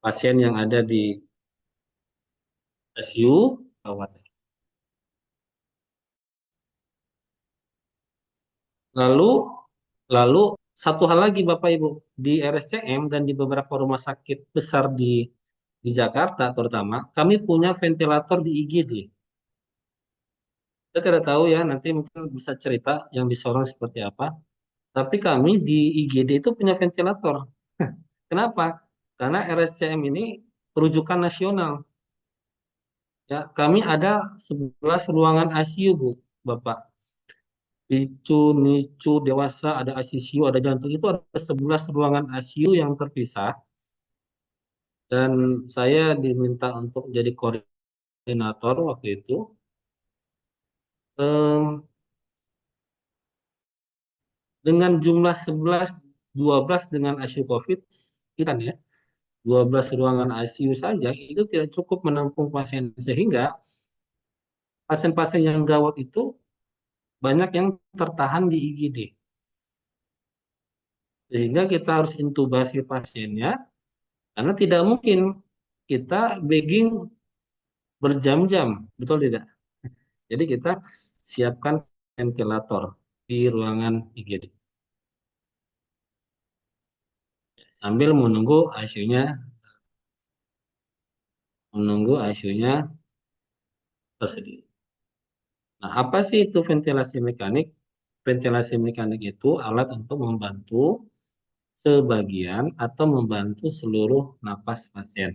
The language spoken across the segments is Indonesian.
pasien yang ada di ICU, perawat. Lalu, lalu satu hal lagi Bapak Ibu, di RSCM dan di beberapa rumah sakit besar di Jakarta terutama, kami punya ventilator di IGD. Saya tidak tahu ya, nanti mungkin bisa cerita yang di Sorong seperti apa. Tapi kami di IGD itu punya ventilator. Kenapa? Karena RSCM ini rujukan nasional. Ya, kami ada 11 ruangan ICU, Bu, Bapak. Picu, nicu, dewasa, ada ICU, ada jantung. Itu ada 11 ruangan ICU yang terpisah. Dan saya diminta untuk jadi koordinator waktu itu. Eh, dengan jumlah 11, 12 dengan ICU COVID, kita ya, 12 ruangan ICU saja itu tidak cukup menampung pasien. Sehingga pasien-pasien yang gawat itu banyak yang tertahan di IGD. Sehingga kita harus intubasi pasiennya, karena tidak mungkin kita begging berjam-jam, betul tidak? Jadi kita siapkan ventilator di ruangan IGD sambil menunggu ICU-nya tersedia. Nah, apa sih itu ventilasi mekanik? Ventilasi mekanik itu alat untuk membantu sebagian atau membantu seluruh napas pasien.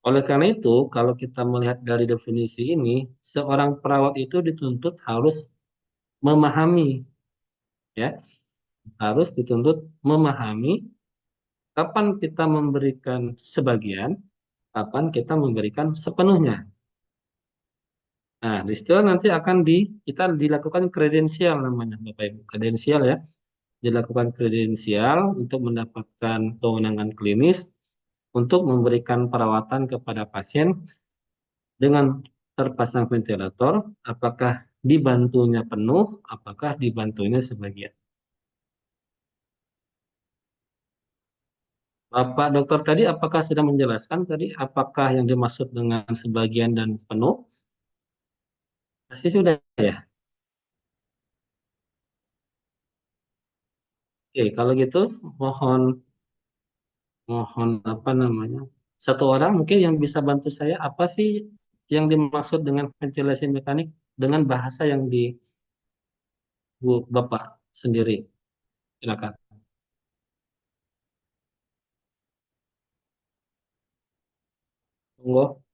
Oleh karena itu, kalau kita melihat dari definisi ini, seorang perawat itu dituntut harus memahami, ya, harus dituntut memahami kapan kita memberikan sebagian, kapan kita memberikan sepenuhnya. Nah, di situ nanti akan kita dilakukan kredensial namanya, Bapak Ibu. Kredensial ya, dilakukan kredensial untuk mendapatkan kewenangan klinis untuk memberikan perawatan kepada pasien dengan terpasang ventilator, apakah dibantunya penuh, apakah dibantunya sebagian. Bapak dokter tadi apakah sudah menjelaskan tadi apakah yang dimaksud dengan sebagian dan penuh? Pasti sudah ya. Oke, kalau gitu mohon mohon apa namanya? Satu orang mungkin yang bisa bantu saya apa sih yang dimaksud dengan ventilasi mekanik dengan bahasa yang di Bapak sendiri. Silakan. Monggo.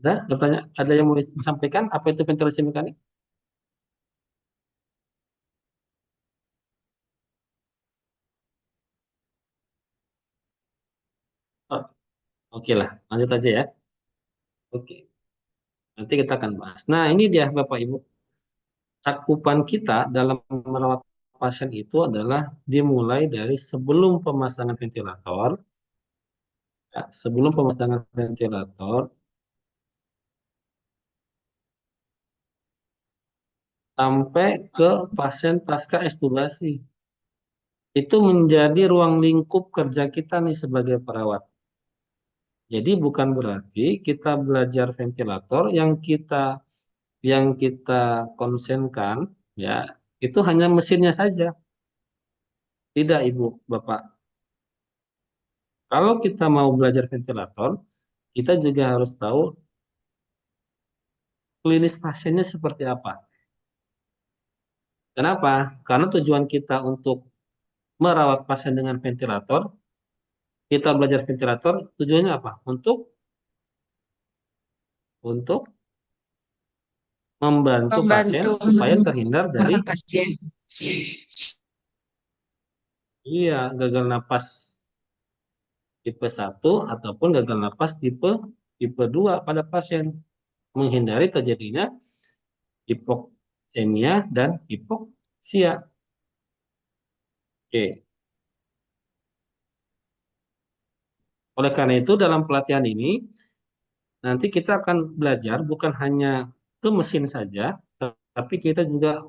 Ada bertanya, ada yang mau disampaikan apa itu ventilasi mekanik? Oh, oke lah, lanjut aja ya. Oke, nanti kita akan bahas. Nah, ini dia Bapak Ibu. Cakupan kita dalam merawat pasien itu adalah dimulai dari sebelum pemasangan ventilator, ya, sebelum pemasangan ventilator sampai ke pasien pasca ekstubasi. Itu menjadi ruang lingkup kerja kita nih sebagai perawat. Jadi bukan berarti kita belajar ventilator yang kita konsenkan ya itu hanya mesinnya saja. Tidak, Ibu, Bapak. Kalau kita mau belajar ventilator, kita juga harus tahu klinis pasiennya seperti apa. Kenapa? Karena tujuan kita untuk merawat pasien dengan ventilator, kita belajar ventilator, tujuannya apa? Untuk membantu pasien Membantu supaya terhindar dari menyembuhkan pasien. gagal napas tipe 1 ataupun gagal napas tipe 2. tipe 2 pada pasien, menghindari terjadinya hipoksemia dan hipoksia. Oke. Oleh karena itu dalam pelatihan ini nanti kita akan belajar bukan hanya ke mesin saja, tapi kita juga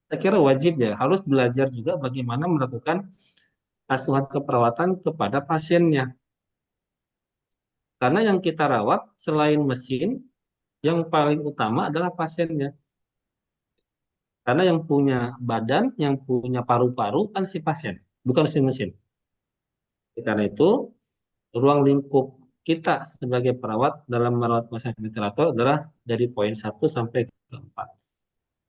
saya kira wajib ya harus belajar juga bagaimana melakukan asuhan keperawatan kepada pasiennya. Karena yang kita rawat selain mesin, yang paling utama adalah pasiennya. Karena yang punya badan, yang punya paru-paru kan si pasien, bukan si mesin. Karena itu, ruang lingkup kita sebagai perawat dalam merawat pasien ventilator adalah dari poin 1 sampai ke 4.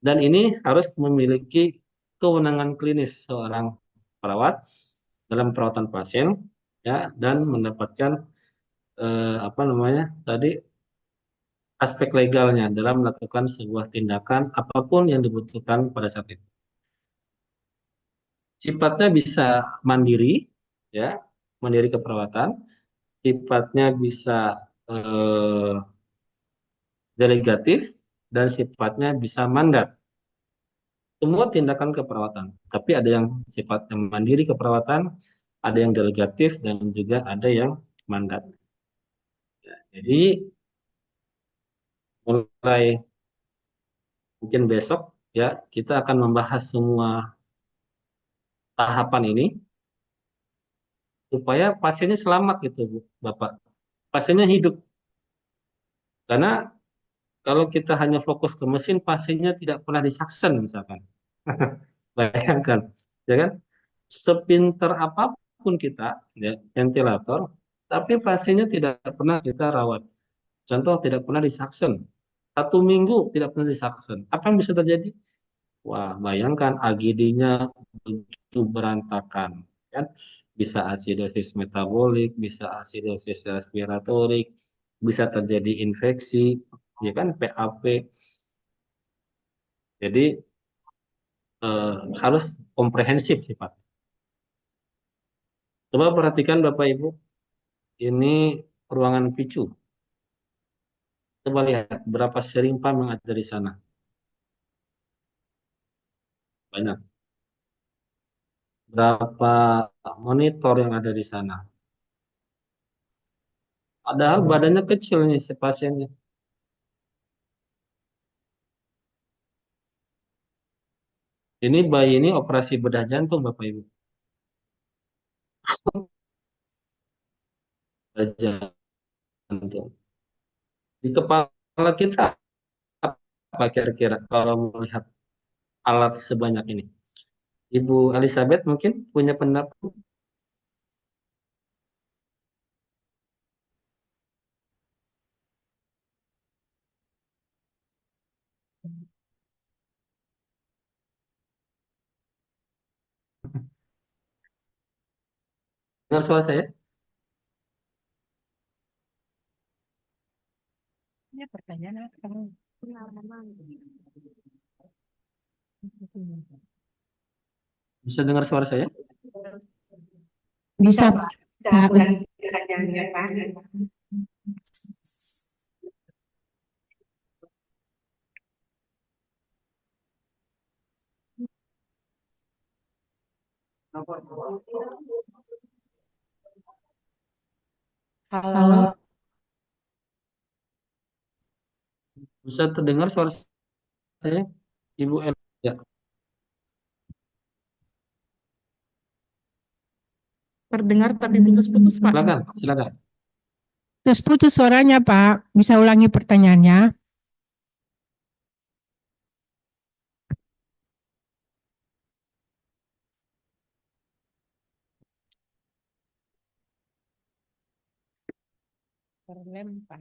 Dan ini harus memiliki kewenangan klinis seorang perawat dalam perawatan pasien, ya, dan mendapatkan apa namanya tadi aspek legalnya dalam melakukan sebuah tindakan apapun yang dibutuhkan pada saat itu. Sifatnya bisa mandiri, ya, mandiri keperawatan. Sifatnya bisa eh, delegatif dan sifatnya bisa mandat. Semua tindakan keperawatan. Tapi ada yang sifatnya mandiri keperawatan, ada yang delegatif dan juga ada yang mandat. Ya, jadi mulai mungkin besok ya kita akan membahas semua tahapan ini supaya pasiennya selamat gitu, Bu, Bapak. Pasiennya hidup. Karena kalau kita hanya fokus ke mesin, pasiennya tidak pernah disaksen misalkan. Bayangkan, ya kan? Sepinter apapun kita, ya, ventilator, tapi pasiennya tidak pernah kita rawat. Contoh tidak pernah disaksen. 1 minggu tidak pernah disaksen. Apa yang bisa terjadi? Wah, bayangkan AGD-nya begitu berantakan, kan? Bisa asidosis metabolik, bisa asidosis respiratorik, bisa terjadi infeksi, ya kan, PAP. Jadi harus komprehensif sifat. Coba perhatikan Bapak Ibu, ini ruangan picu. Coba lihat berapa sering yang ada di sana. Banyak. Berapa monitor yang ada di sana. Padahal badannya kecil nih si pasiennya. Ini bayi ini operasi bedah jantung Bapak Ibu. Bedah jantung. Di kepala kita apa kira-kira kalau melihat alat sebanyak ini? Ibu Elizabeth mungkin punya pendapat. Dengar suara saya? Ini pertanyaan apa? Bisa dengar suara saya? Bisa, Pak. Bisa ulangi pertanyaannya, Pak. Halo, Bisa terdengar suara saya? Ibu El. Ya, terdengar tapi putus-putus, Pak. silakan, silakan. Terus putus suaranya, Pak. Bisa ulangi pertanyaannya? Terlempar.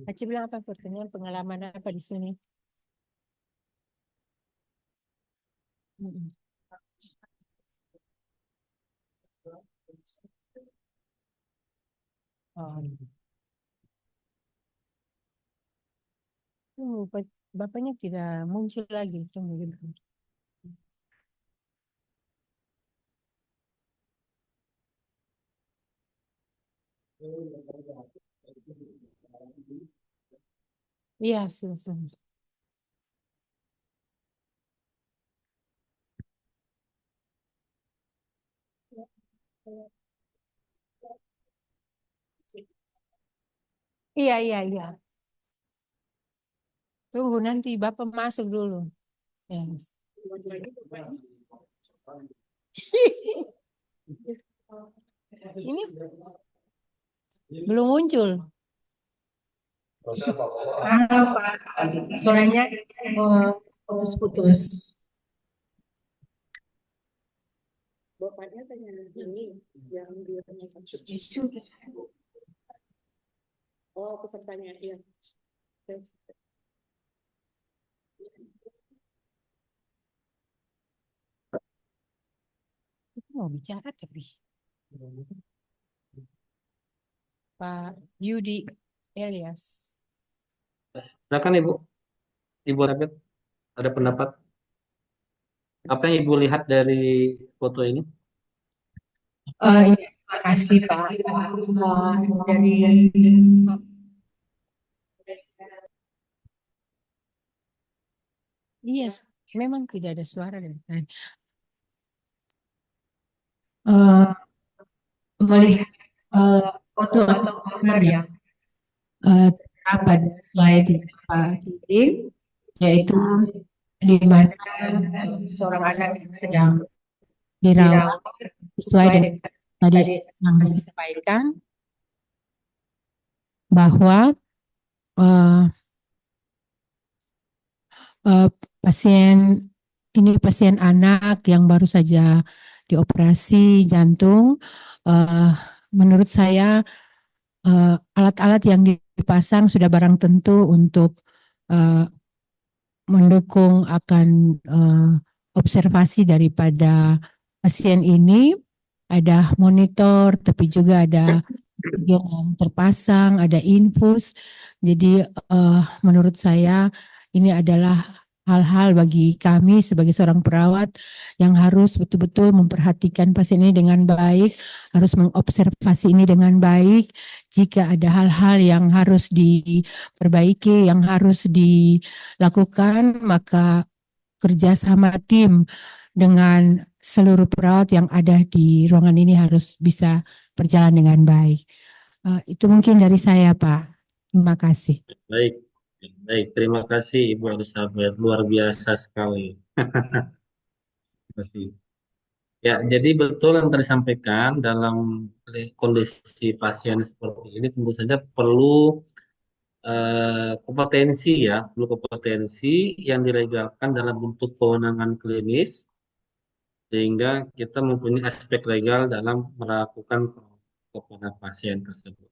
Aci bilang apa pertanyaan pengalaman apa di sini? Mm-mm. Oh. Bapaknya tidak muncul lagi. Tunggu dulu. Iya, sudah. Iya, iya, iya. Tunggu nanti Bapak masuk dulu. Ya. Ini belum muncul. Halo Pak, suaranya putus-putus. Bapaknya tanya ini yang dia Isu. oh pesertanya iya. Mau bicara tapi Pak Yudi Elias. Silakan Ibu, Ibu Elizabeth, ada pendapat? Apa yang Ibu lihat dari foto ini? Iya, terima kasih Pak. Dari iya, memang tidak ada suara dari tadi. Melihat foto atau gambar yang pada slide yang Pak kirim, yaitu di mana seorang anak yang sedang dirawat sesuai dengan tadi yang disampaikan bahwa eh, eh, pasien ini pasien anak yang baru saja dioperasi jantung. Eh, Menurut saya alat-alat yang dipasang sudah barang tentu untuk eh, mendukung akan observasi daripada pasien ini. Ada monitor, tapi juga ada yang terpasang, ada infus. Jadi menurut saya ini adalah hal-hal bagi kami sebagai seorang perawat yang harus betul-betul memperhatikan pasien ini dengan baik, harus mengobservasi ini dengan baik. Jika ada hal-hal yang harus diperbaiki, yang harus dilakukan, maka kerjasama tim dengan seluruh perawat yang ada di ruangan ini harus bisa berjalan dengan baik. Itu mungkin dari saya, Pak. Terima kasih. Baik, baik. Terima kasih Ibu Elizabeth, luar biasa sekali. Terima kasih. Ya, jadi betul yang tadi disampaikan dalam kondisi pasien seperti ini tentu saja perlu kompetensi ya, perlu kompetensi yang dilegalkan dalam bentuk kewenangan klinis sehingga kita mempunyai aspek legal dalam melakukan kepada pasien tersebut.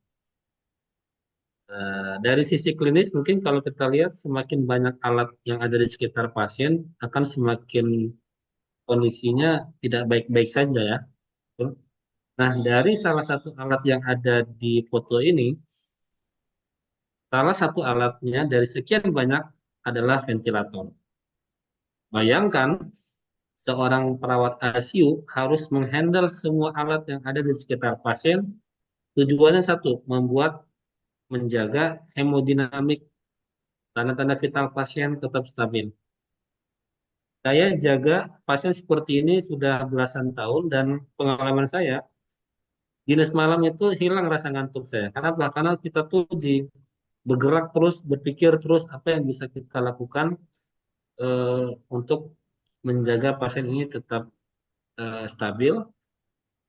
Dari sisi klinis mungkin kalau kita lihat semakin banyak alat yang ada di sekitar pasien akan semakin kondisinya tidak baik-baik saja ya. Nah, dari salah satu alat yang ada di foto ini, salah satu alatnya dari sekian banyak adalah ventilator. Bayangkan seorang perawat ICU harus menghandle semua alat yang ada di sekitar pasien. Tujuannya satu, menjaga hemodinamik tanda-tanda vital pasien tetap stabil. Saya jaga pasien seperti ini sudah belasan tahun dan pengalaman saya, jenis malam itu hilang rasa ngantuk saya. Kenapa? Karena kita tuh bergerak terus, berpikir terus apa yang bisa kita lakukan untuk menjaga pasien ini tetap stabil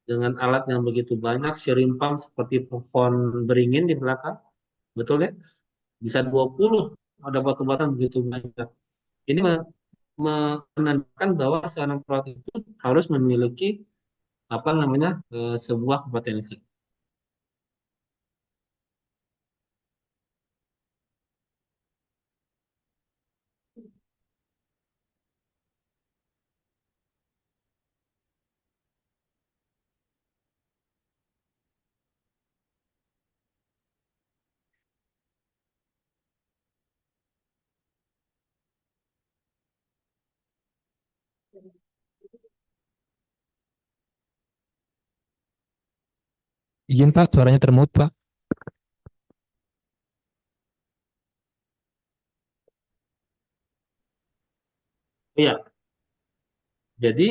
dengan alat yang begitu banyak, sirimpang seperti pohon beringin di belakang, betul ya? Bisa 20, ada batu-batan begitu banyak. Ini menandakan bahwa seorang perawat itu harus memiliki apa namanya sebuah kompetensi. Izin Pak, suaranya termut Pak. Iya, jadi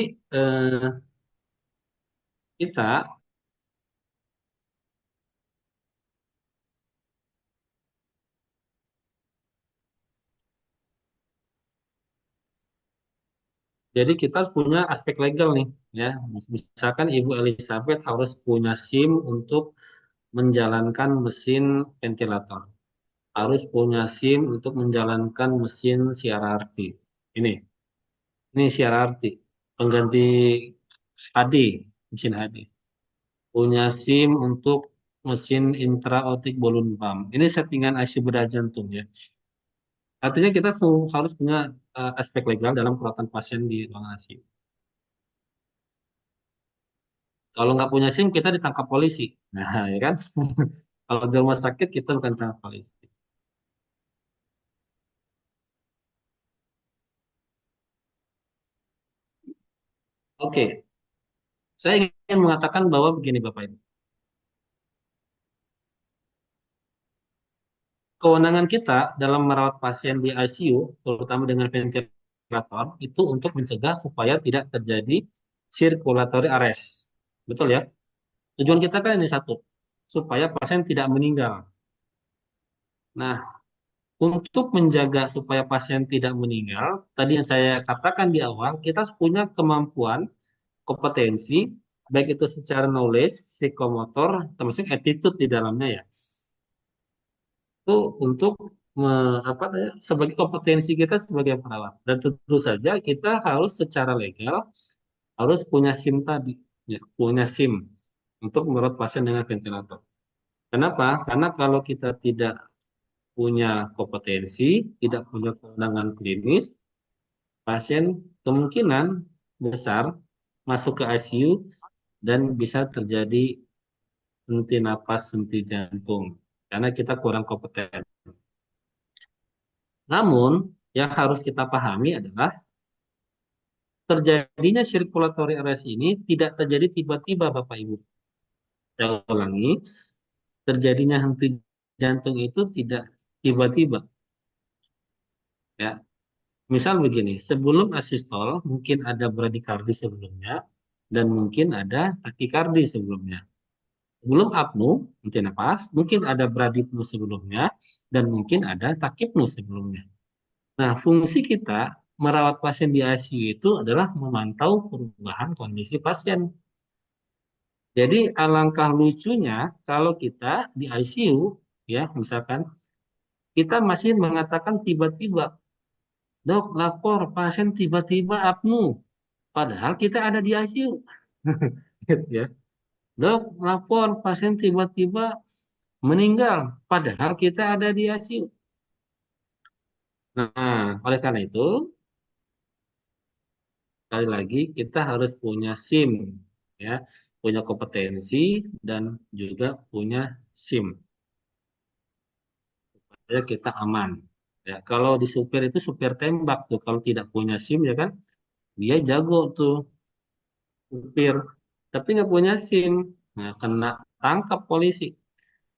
kita harus punya aspek legal nih, ya. Misalkan Ibu Elizabeth harus punya SIM untuk menjalankan mesin ventilator, harus punya SIM untuk menjalankan mesin CRRT. Ini, ini CRRT, pengganti HD, mesin HD. Punya SIM untuk mesin intra-aortic balloon pump. Ini settingan ICU bedah jantung ya. Artinya kita harus punya aspek legal dalam perawatan pasien di ruang ICU. Kalau nggak punya SIM kita ditangkap polisi. Nah, ya kan? Kalau di rumah sakit kita bukan ditangkap polisi. Oke, saya ingin mengatakan bahwa begini Bapak Ibu. Kewenangan kita dalam merawat pasien di ICU, terutama dengan ventilator, itu untuk mencegah supaya tidak terjadi circulatory arrest. Betul ya? Tujuan kita kan ini satu, supaya pasien tidak meninggal. Nah, untuk menjaga supaya pasien tidak meninggal, tadi yang saya katakan di awal, kita punya kemampuan, kompetensi, baik itu secara knowledge, psikomotor, termasuk attitude di dalamnya ya. Itu untuk sebagai kompetensi kita sebagai perawat. Dan tentu saja kita harus secara legal harus punya SIM tadi, ya, punya SIM untuk merawat pasien dengan ventilator. Kenapa? Karena kalau kita tidak punya kompetensi, tidak punya kewenangan klinis, pasien kemungkinan besar masuk ke ICU dan bisa terjadi henti napas, henti jantung karena kita kurang kompeten. Namun, yang harus kita pahami adalah terjadinya circulatory arrest ini tidak terjadi tiba-tiba, Bapak Ibu. Saya ulangi, terjadinya henti jantung itu tidak tiba-tiba. Ya, misal begini, sebelum asistol mungkin ada bradikardi sebelumnya dan mungkin ada takikardi sebelumnya. Sebelum apnu, henti napas, mungkin ada bradipnu sebelumnya dan mungkin ada takipnu sebelumnya. Nah, fungsi kita merawat pasien di ICU itu adalah memantau perubahan kondisi pasien. Jadi alangkah lucunya kalau kita di ICU, ya misalkan kita masih mengatakan tiba-tiba, dok lapor pasien tiba-tiba apnu, padahal kita ada di ICU, gitu ya. Dok lapor pasien tiba-tiba meninggal, padahal kita ada di ICU. Nah, oleh karena itu, sekali lagi kita harus punya SIM, ya, punya kompetensi dan juga punya SIM supaya kita aman. Ya, kalau di supir itu supir tembak tuh, kalau tidak punya SIM ya kan, dia jago tuh supir, tapi nggak punya SIM, nah kena tangkap polisi.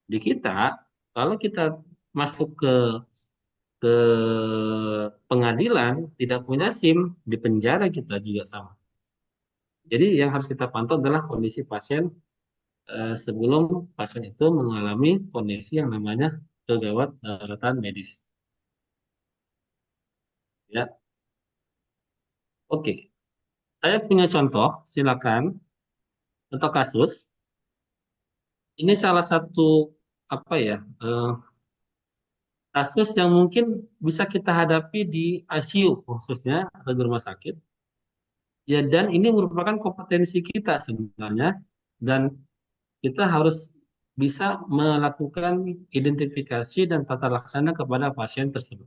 Di kita, kalau kita masuk ke pengadilan tidak punya SIM, di penjara kita juga sama. Jadi yang harus kita pantau adalah kondisi pasien sebelum pasien itu mengalami kondisi yang namanya kegawat daruratan medis. Ya, oke. Saya punya contoh, silakan. Contoh kasus. Ini salah satu apa ya kasus yang mungkin bisa kita hadapi di ICU khususnya atau di rumah sakit. Ya, dan ini merupakan kompetensi kita sebenarnya, dan kita harus bisa melakukan identifikasi dan tata laksana kepada pasien tersebut.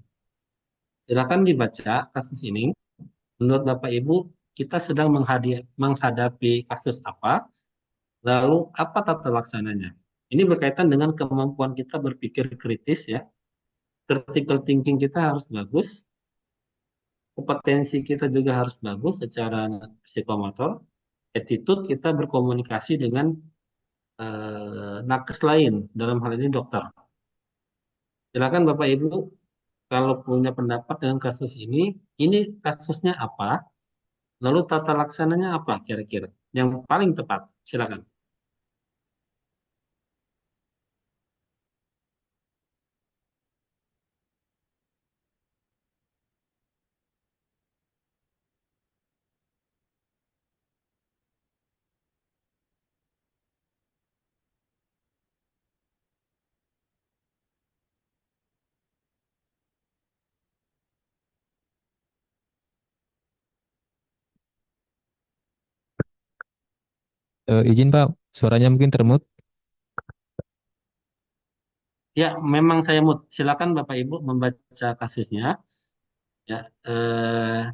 Silakan dibaca kasus ini. Menurut Bapak Ibu, kita sedang menghadapi kasus apa, lalu apa tata laksananya. Ini berkaitan dengan kemampuan kita berpikir kritis ya. Critical thinking kita harus bagus, kompetensi kita juga harus bagus secara psikomotor, attitude kita berkomunikasi dengan nakes lain, dalam hal ini dokter. Silakan Bapak Ibu, kalau punya pendapat dengan kasus ini kasusnya apa, lalu tata laksananya apa kira-kira yang paling tepat? Silakan. Izin Pak, suaranya mungkin termut. Ya, memang saya mood. Silakan Bapak Ibu membaca kasusnya. Ya,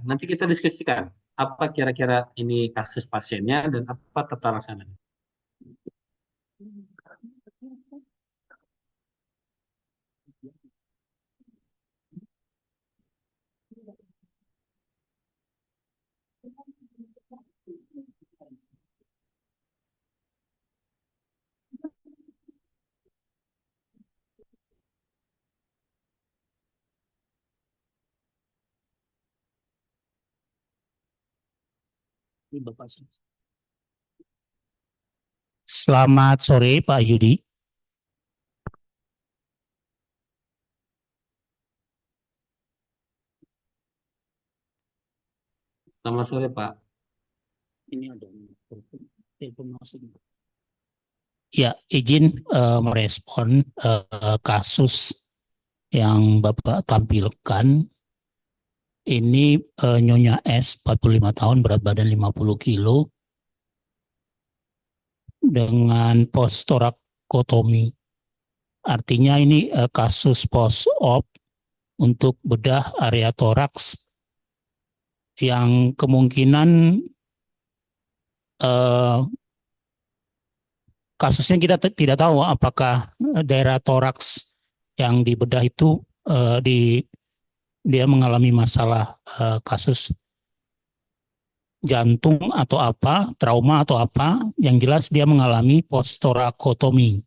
nanti kita diskusikan apa kira-kira ini kasus pasiennya dan apa tata laksananya. Ini Bapak sih. Selamat sore Pak Yudi. Selamat sore Pak. Ini ada telepon masuk. Ya, izin merespon kasus yang Bapak tampilkan. Ini Nyonya S, 45 tahun, berat badan 50 kilo, dengan post-thoracotomy. Artinya ini kasus post-op untuk bedah area toraks yang kemungkinan kasusnya kita tidak tahu apakah daerah toraks yang dibedah itu dia mengalami masalah kasus jantung atau apa, trauma atau apa. Yang jelas dia mengalami post-thoracotomy.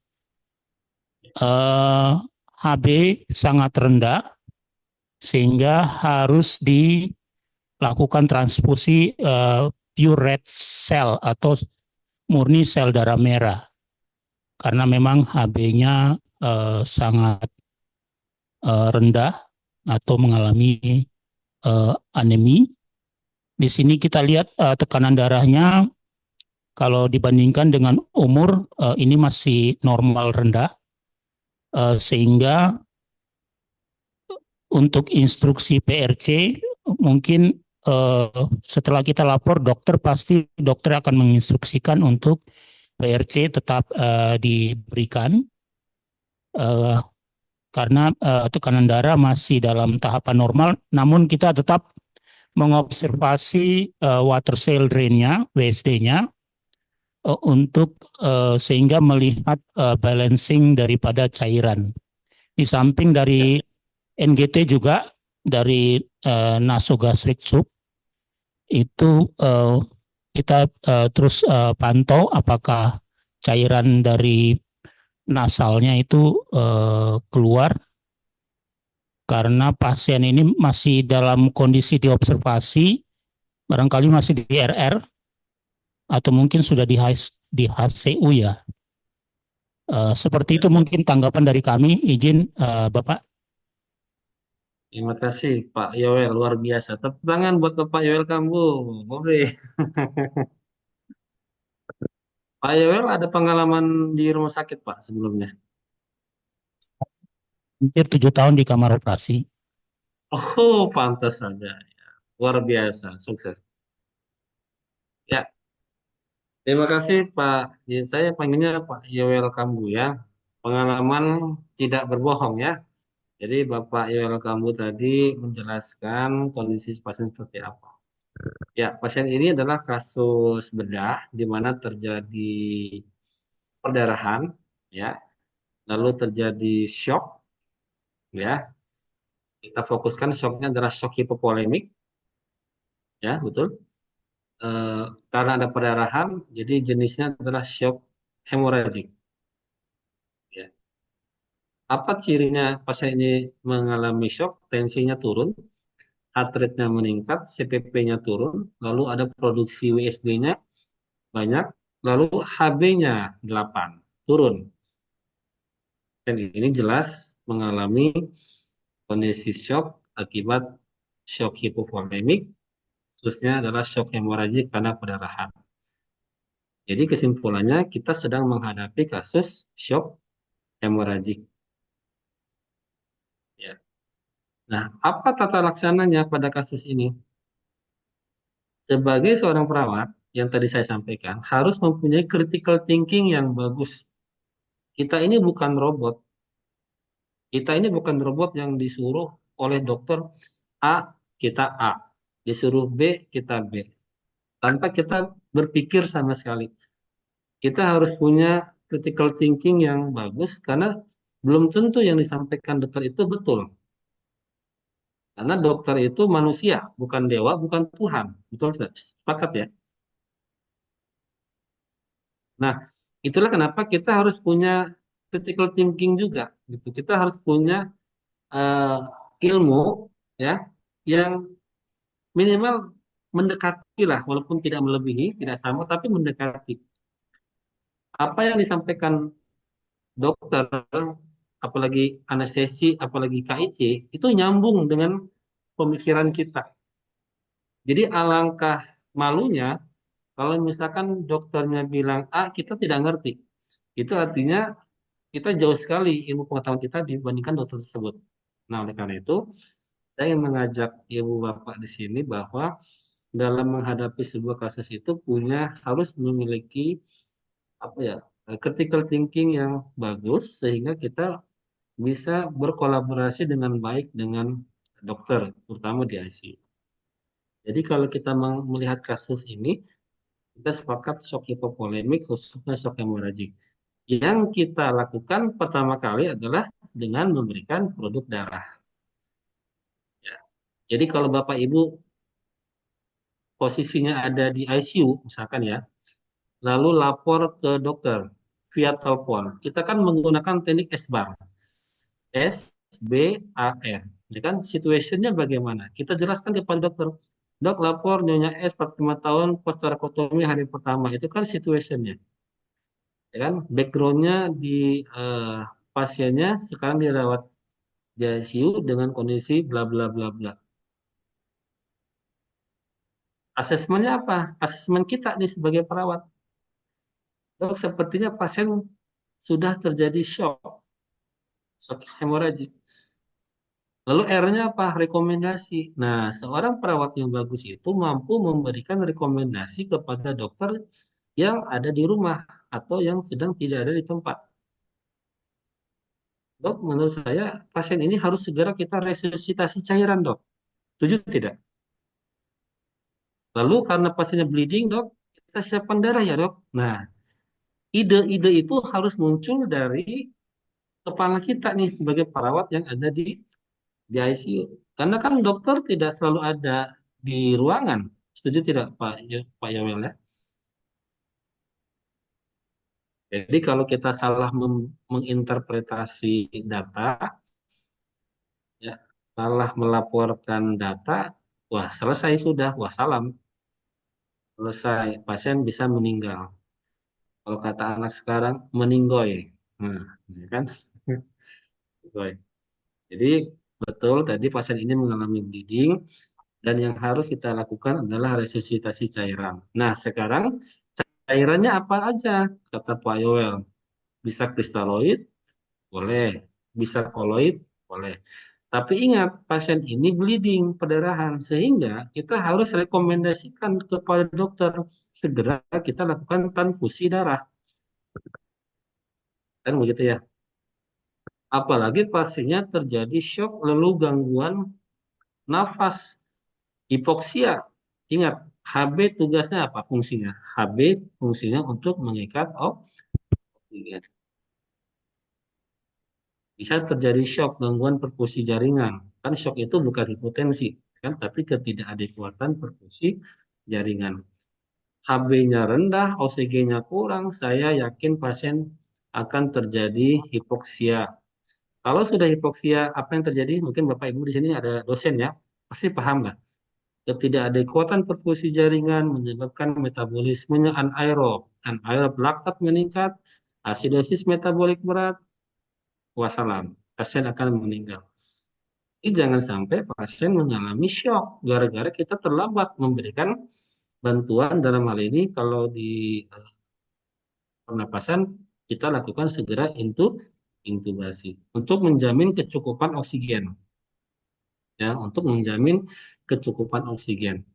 HB sangat rendah sehingga harus dilakukan transfusi pure red cell atau murni sel darah merah. Karena memang HB-nya sangat rendah atau mengalami anemi. Di sini kita lihat tekanan darahnya kalau dibandingkan dengan umur ini masih normal rendah, sehingga untuk instruksi PRC mungkin setelah kita lapor dokter akan menginstruksikan untuk PRC tetap diberikan karena tekanan darah masih dalam tahapan normal, namun kita tetap mengobservasi water cell drain-nya, WSD-nya, untuk sehingga melihat balancing daripada cairan. Di samping dari NGT juga dari nasogastric tube itu kita terus pantau apakah cairan dari nasalnya itu keluar, karena pasien ini masih dalam kondisi diobservasi, barangkali masih di RR atau mungkin sudah di HCU ya. Seperti itu mungkin tanggapan dari kami. Izin Bapak. Terima kasih Pak Yoel, luar biasa. Tepuk tangan buat Bapak Yoel Kambu. Boleh. Pak Yoel ada pengalaman di rumah sakit Pak sebelumnya? Hampir 7 tahun di kamar operasi. Oh, pantas saja. Luar biasa, sukses. Ya, terima kasih Pak. Ya, saya panggilnya Pak Yoel Kambu ya. Pengalaman tidak berbohong ya. Jadi Bapak Yoel Kambu tadi menjelaskan kondisi pasien seperti apa. Ya, pasien ini adalah kasus bedah di mana terjadi perdarahan, ya, lalu terjadi shock, ya. Kita fokuskan shocknya adalah shock hipovolemik, Ya, betul. Karena ada perdarahan, jadi jenisnya adalah shock hemoragik. Ya. Apa cirinya pasien ini mengalami shock? Tensinya turun, heart rate-nya meningkat, CPP-nya turun, lalu ada produksi WSD-nya banyak, lalu HB-nya 8 turun. Dan ini jelas mengalami kondisi shock akibat shock hipovolemik, khususnya adalah shock hemoragik karena perdarahan. Jadi kesimpulannya kita sedang menghadapi kasus shock hemoragik. Ya. Nah, apa tata laksananya pada kasus ini? Sebagai seorang perawat, yang tadi saya sampaikan, harus mempunyai critical thinking yang bagus. Kita ini bukan robot. Kita ini bukan robot yang disuruh oleh dokter A, kita A. Disuruh B, kita B. Tanpa kita berpikir sama sekali. Kita harus punya critical thinking yang bagus karena belum tentu yang disampaikan dokter itu betul. Karena dokter itu manusia, bukan dewa, bukan Tuhan. Betul, sepakat ya? Nah, itulah kenapa kita harus punya critical thinking juga. Gitu. Kita harus punya eh, ilmu ya yang minimal mendekati lah, walaupun tidak melebihi, tidak sama, tapi mendekati. Apa yang disampaikan dokter, apalagi anestesi, apalagi KIC, itu nyambung dengan pemikiran kita. Jadi alangkah malunya kalau misalkan dokternya bilang A, kita tidak ngerti. Itu artinya kita jauh sekali ilmu pengetahuan kita dibandingkan dokter tersebut. Nah, oleh karena itu, saya ingin mengajak ibu bapak di sini bahwa dalam menghadapi sebuah kasus itu harus memiliki apa ya critical thinking yang bagus sehingga kita bisa berkolaborasi dengan baik dengan dokter, terutama di ICU. Jadi kalau kita melihat kasus ini, kita sepakat shock hipovolemik, khususnya shock hemoragik. Yang kita lakukan pertama kali adalah dengan memberikan produk darah. Ya. Jadi kalau Bapak Ibu posisinya ada di ICU, misalkan ya, lalu lapor ke dokter via telepon. Kita kan menggunakan teknik S-bar. SBAR. Jadi kan situationnya bagaimana? Kita jelaskan kepada dokter. Dok, lapor Nyonya S 45 tahun post-torakotomi hari pertama. Itu kan situationnya. Ya kan? Backgroundnya di eh, pasiennya sekarang dirawat di ICU dengan kondisi bla bla bla bla. Asesmennya apa? Asesmen kita nih sebagai perawat. Dok, sepertinya pasien sudah terjadi shock hemoragik. Lalu R-nya apa? Rekomendasi. Nah, seorang perawat yang bagus itu mampu memberikan rekomendasi kepada dokter yang ada di rumah atau yang sedang tidak ada di tempat. Dok, menurut saya pasien ini harus segera kita resusitasi cairan, dok. Setuju tidak? Lalu karena pasiennya bleeding, dok, kita siapkan darah ya, dok. Nah, ide-ide itu harus muncul dari kepala kita nih sebagai perawat yang ada di ICU. Karena kan dokter tidak selalu ada di ruangan. Setuju tidak Pak Yowel ya? Jadi kalau kita salah menginterpretasi data, ya, salah melaporkan data, wah selesai sudah, wah salam, selesai, pasien bisa meninggal. Kalau kata anak sekarang, meninggoy. Nah, ya kan? Meninggoy. Jadi betul tadi pasien ini mengalami bleeding dan yang harus kita lakukan adalah resusitasi cairan. Nah, sekarang cairannya apa aja? Kata Pak Yoel. Bisa kristaloid, boleh. Bisa koloid, boleh. Tapi ingat, pasien ini bleeding, perdarahan. Sehingga kita harus rekomendasikan kepada dokter. Segera kita lakukan transfusi darah. Kan begitu ya. Apalagi pasiennya terjadi shock lalu gangguan nafas, hipoksia. Ingat, HB tugasnya apa fungsinya? HB fungsinya untuk mengikat oksigen. Bisa terjadi shock, gangguan perfusi jaringan. Kan shock itu bukan hipotensi. kan? Tapi ketidakadekuatan perfusi jaringan. HB-nya rendah, oksigennya kurang, saya yakin pasien akan terjadi hipoksia. Kalau sudah hipoksia, apa yang terjadi? Mungkin Bapak Ibu di sini ada dosen ya, pasti paham lah. Ketidakadekuatan perfusi jaringan menyebabkan metabolismenya anaerob. Anaerob laktat meningkat, asidosis metabolik berat, wassalam. Pasien akan meninggal. Jadi jangan sampai pasien mengalami shock gara-gara kita terlambat memberikan bantuan dalam hal ini kalau di pernapasan kita lakukan segera intubasi untuk menjamin kecukupan oksigen ya untuk menjamin kecukupan oksigen.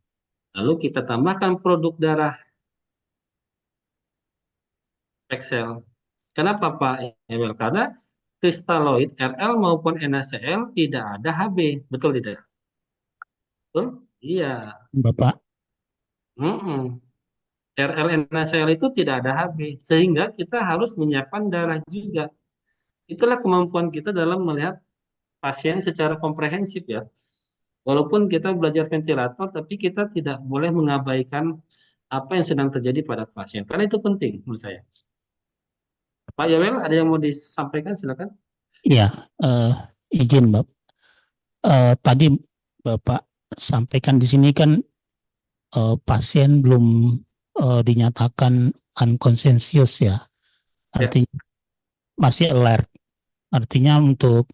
Lalu kita tambahkan produk darah Excel. Kenapa Pak Emil? Karena kristaloid RL maupun NaCl tidak ada Hb, betul tidak? Betul? Iya. Bapak. Mm-mm. RL NaCl itu tidak ada Hb, sehingga kita harus menyiapkan darah juga. Itulah kemampuan kita dalam melihat pasien secara komprehensif ya. Walaupun kita belajar ventilator, tapi kita tidak boleh mengabaikan apa yang sedang terjadi pada pasien. Karena itu penting menurut saya. Pak Yowel, ada yang mau disampaikan? Silakan. Ya, izin Bapak. Tadi Bapak sampaikan di sini kan pasien belum dinyatakan unconscious ya. Artinya masih alert. Artinya untuk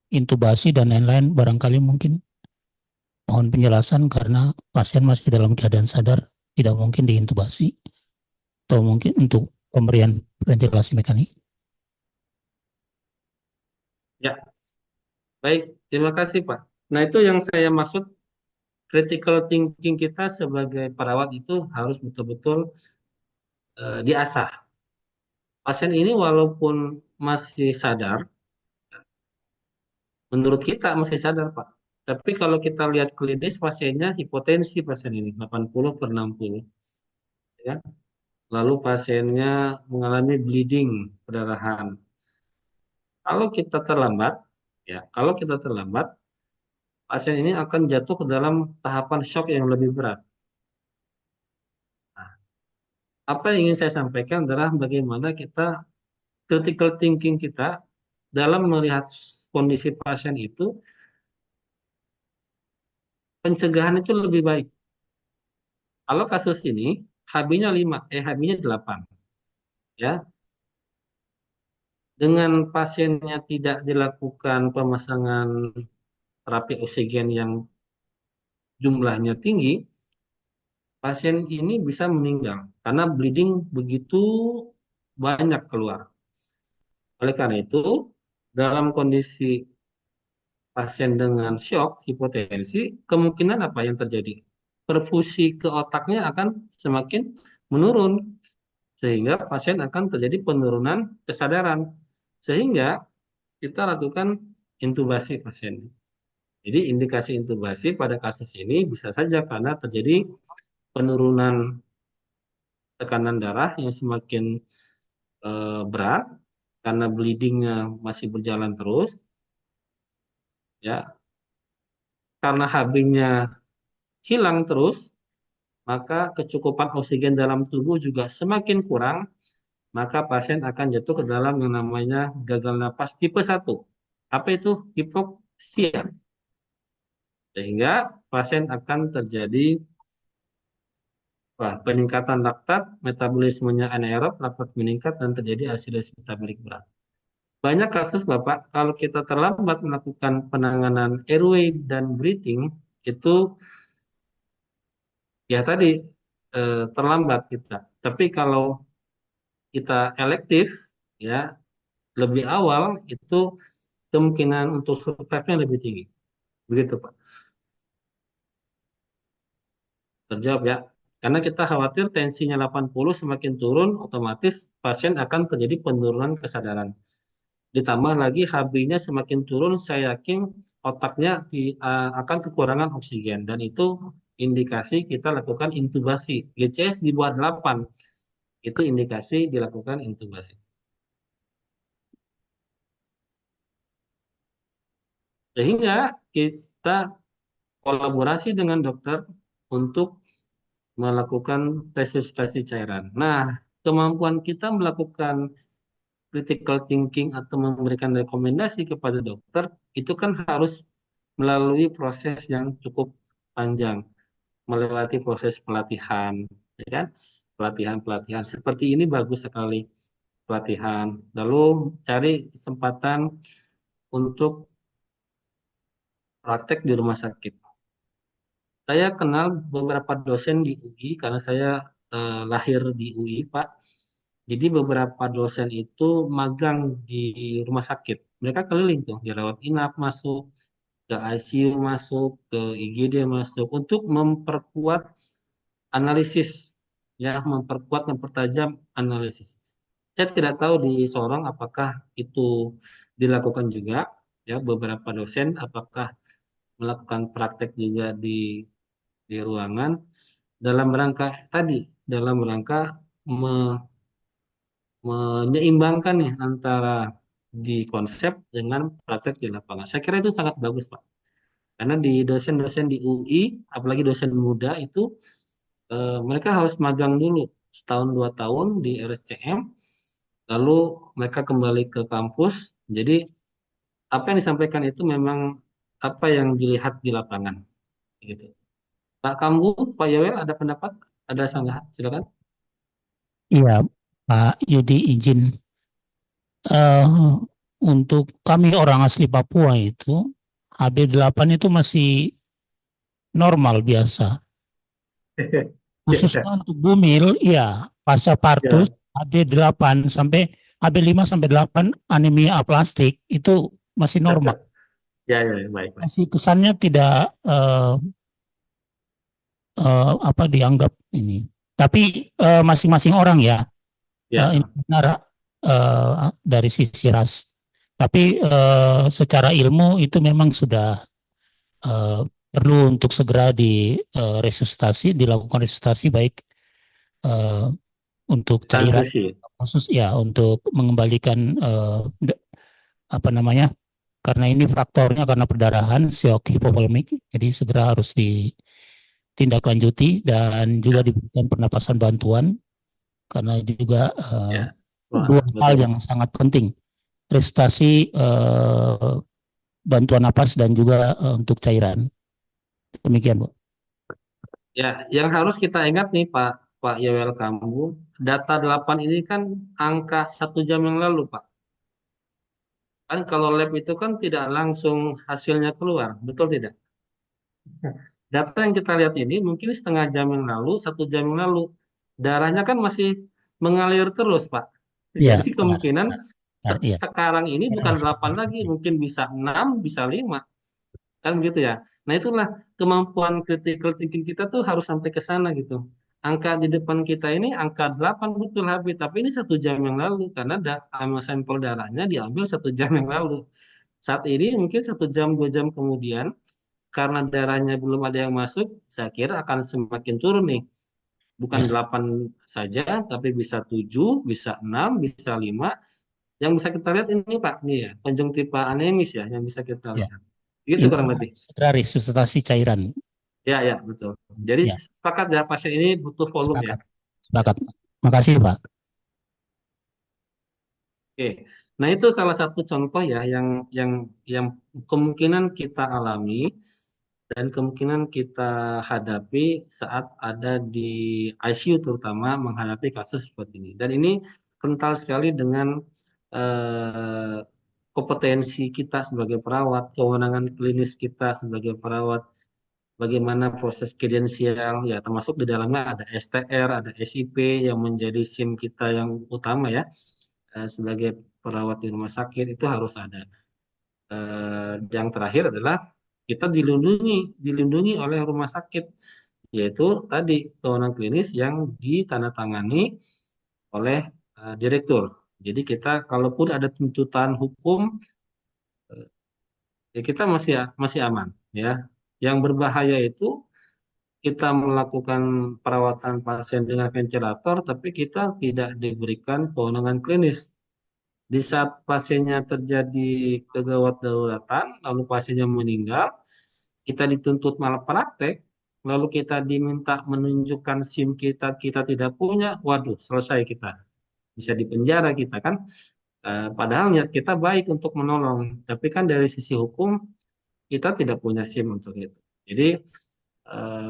intubasi dan lain-lain barangkali mungkin mohon penjelasan karena pasien masih dalam keadaan sadar, tidak mungkin diintubasi atau mungkin untuk pemberian ventilasi mekanik. Ya, baik. Terima kasih Pak. Nah itu yang saya maksud, critical thinking kita sebagai perawat itu harus betul-betul diasah. Pasien ini walaupun masih sadar, menurut kita masih sadar Pak. Tapi kalau kita lihat klinis pasiennya hipotensi pasien ini 80/60 ya. Lalu pasiennya mengalami bleeding, perdarahan. Kalau kita terlambat kalau kita terlambat, pasien ini akan jatuh ke dalam tahapan shock yang lebih berat. Nah, apa yang ingin saya sampaikan adalah bagaimana kita critical thinking kita dalam melihat kondisi pasien itu, pencegahan itu lebih baik. Kalau kasus ini HB-nya 5, HB-nya 8. Ya. Dengan pasiennya tidak dilakukan pemasangan terapi oksigen yang jumlahnya tinggi, pasien ini bisa meninggal karena bleeding begitu banyak keluar. Oleh karena itu, dalam kondisi pasien dengan shock, hipotensi, kemungkinan apa yang terjadi? Perfusi ke otaknya akan semakin menurun, sehingga pasien akan terjadi penurunan kesadaran. Sehingga kita lakukan intubasi pasien. Jadi indikasi intubasi pada kasus ini bisa saja karena terjadi penurunan tekanan darah yang semakin berat karena bleedingnya masih berjalan terus, ya karena HB-nya hilang terus, maka kecukupan oksigen dalam tubuh juga semakin kurang, maka pasien akan jatuh ke dalam yang namanya gagal napas tipe 1. Apa itu? Hipoksia. Sehingga pasien akan terjadi peningkatan laktat, metabolismenya anaerob, laktat meningkat, dan terjadi asidosis metabolik berat. Banyak kasus Bapak, kalau kita terlambat melakukan penanganan airway dan breathing, itu ya tadi terlambat kita. Tapi kalau kita elektif, ya lebih awal, itu kemungkinan untuk survive-nya lebih tinggi. Begitu Pak. Terjawab ya. Karena kita khawatir tensinya 80 semakin turun, otomatis pasien akan terjadi penurunan kesadaran. Ditambah lagi HB-nya semakin turun, saya yakin otaknya akan kekurangan oksigen. Dan itu indikasi kita lakukan intubasi. GCS di bawah 8, itu indikasi dilakukan intubasi. Sehingga kita kolaborasi dengan dokter untuk melakukan resusitasi cairan. Nah, kemampuan kita melakukan critical thinking atau memberikan rekomendasi kepada dokter itu kan harus melalui proses yang cukup panjang, melewati proses pelatihan, ya kan? Pelatihan-pelatihan seperti ini bagus sekali pelatihan. Lalu cari kesempatan untuk praktek di rumah sakit. Saya kenal beberapa dosen di UI karena saya lahir di UI, Pak. Jadi beberapa dosen itu magang di rumah sakit. Mereka keliling tuh, dirawat inap masuk, ke ICU masuk, ke IGD masuk untuk memperkuat analisis, ya, mempertajam analisis. Saya tidak tahu di Sorong apakah itu dilakukan juga, ya, beberapa dosen apakah melakukan praktek juga di ruangan dalam rangka tadi, dalam rangka menyeimbangkan nih antara di konsep dengan praktek di lapangan. Saya kira itu sangat bagus, Pak. Karena di dosen-dosen di UI, apalagi dosen muda itu, mereka harus magang dulu setahun 2 tahun di RSCM, lalu mereka kembali ke kampus. Jadi apa yang disampaikan itu memang apa yang dilihat di lapangan, gitu. Pak Kambu, Pak Yowel, ada pendapat? Ada sanggahan? Silakan. Iya, Pak Yudi izin. eh untuk kami orang asli Papua itu, HB8 itu masih normal biasa. Khususnya untuk Bumil, ya, Ya, Pasca-Partus, HB8 sampai HB5 sampai 8 anemia aplastik itu masih normal. ya, ya, ya, baik, baik. Masih kesannya tidak apa dianggap ini. Tapi masing-masing orang ya, Ya, ini benar dari sisi ras. Tapi secara ilmu itu memang sudah eh, perlu untuk segera dilakukan resusitasi baik eh, untuk cairan transfusi. khusus ya untuk mengembalikan apa namanya karena ini faktornya karena perdarahan shock hipovolemik jadi segera harus ditindaklanjuti dan juga diberikan pernapasan bantuan karena juga Ya, dua hal betul. yang sangat penting resusitasi bantuan napas dan juga untuk cairan demikian Bu. Ya, yang harus kita ingat nih Pak Pak Yowel Kambu, data 8 ini kan angka 1 jam yang lalu Pak. Kan kalau lab itu kan tidak langsung hasilnya keluar, betul tidak? Data yang kita lihat ini mungkin setengah jam yang lalu, 1 jam yang lalu, darahnya kan masih mengalir terus Pak. Ya Jadi benar, kemungkinan benar, ya. sekarang ini bukan 8 lagi, mungkin bisa 6, bisa 5. Kan gitu ya. Nah itulah kemampuan critical thinking kita tuh harus sampai ke sana gitu. Angka di depan kita ini angka 8 betul habis, tapi ini 1 jam yang lalu karena sampel darahnya diambil 1 jam yang lalu. Saat ini mungkin 1 jam 2 jam kemudian karena darahnya belum ada yang masuk, saya kira akan semakin turun nih. Bukan Ya, 8 saja, tapi bisa 7, bisa 6, bisa 5. Yang bisa kita lihat ini Pak, nih ya, konjungtiva anemis ya, yang bisa kita ya. lihat. Gitu kurang Intinya lebih. segera resusitasi cairan. Ya, ya, betul. Jadi Ya, sepakat ya pasien ini butuh volume ya. sepakat. Sepakat. Makasih, Pak. Oke. Nah, itu salah satu contoh ya yang kemungkinan kita alami dan kemungkinan kita hadapi saat ada di ICU terutama menghadapi kasus seperti ini. Dan ini kental sekali dengan eh, kompetensi kita sebagai perawat, kewenangan klinis kita sebagai perawat, bagaimana proses kredensial ya termasuk di dalamnya ada STR, ada SIP yang menjadi SIM kita yang utama ya sebagai perawat di rumah sakit itu harus ada. Yang terakhir adalah kita dilindungi oleh rumah sakit yaitu tadi kewenangan klinis yang ditandatangani oleh direktur. Jadi kita kalaupun ada tuntutan hukum ya kita masih masih aman ya. Yang berbahaya itu kita melakukan perawatan pasien dengan ventilator, tapi kita tidak diberikan kewenangan klinis. Di saat pasiennya terjadi kegawat daulatan, lalu pasiennya meninggal, kita dituntut malpraktek, lalu kita diminta menunjukkan SIM kita, kita tidak punya, waduh, selesai kita. Bisa dipenjara kita kan. Padahal niat kita baik untuk menolong, tapi kan dari sisi hukum kita tidak punya SIM untuk itu. Jadi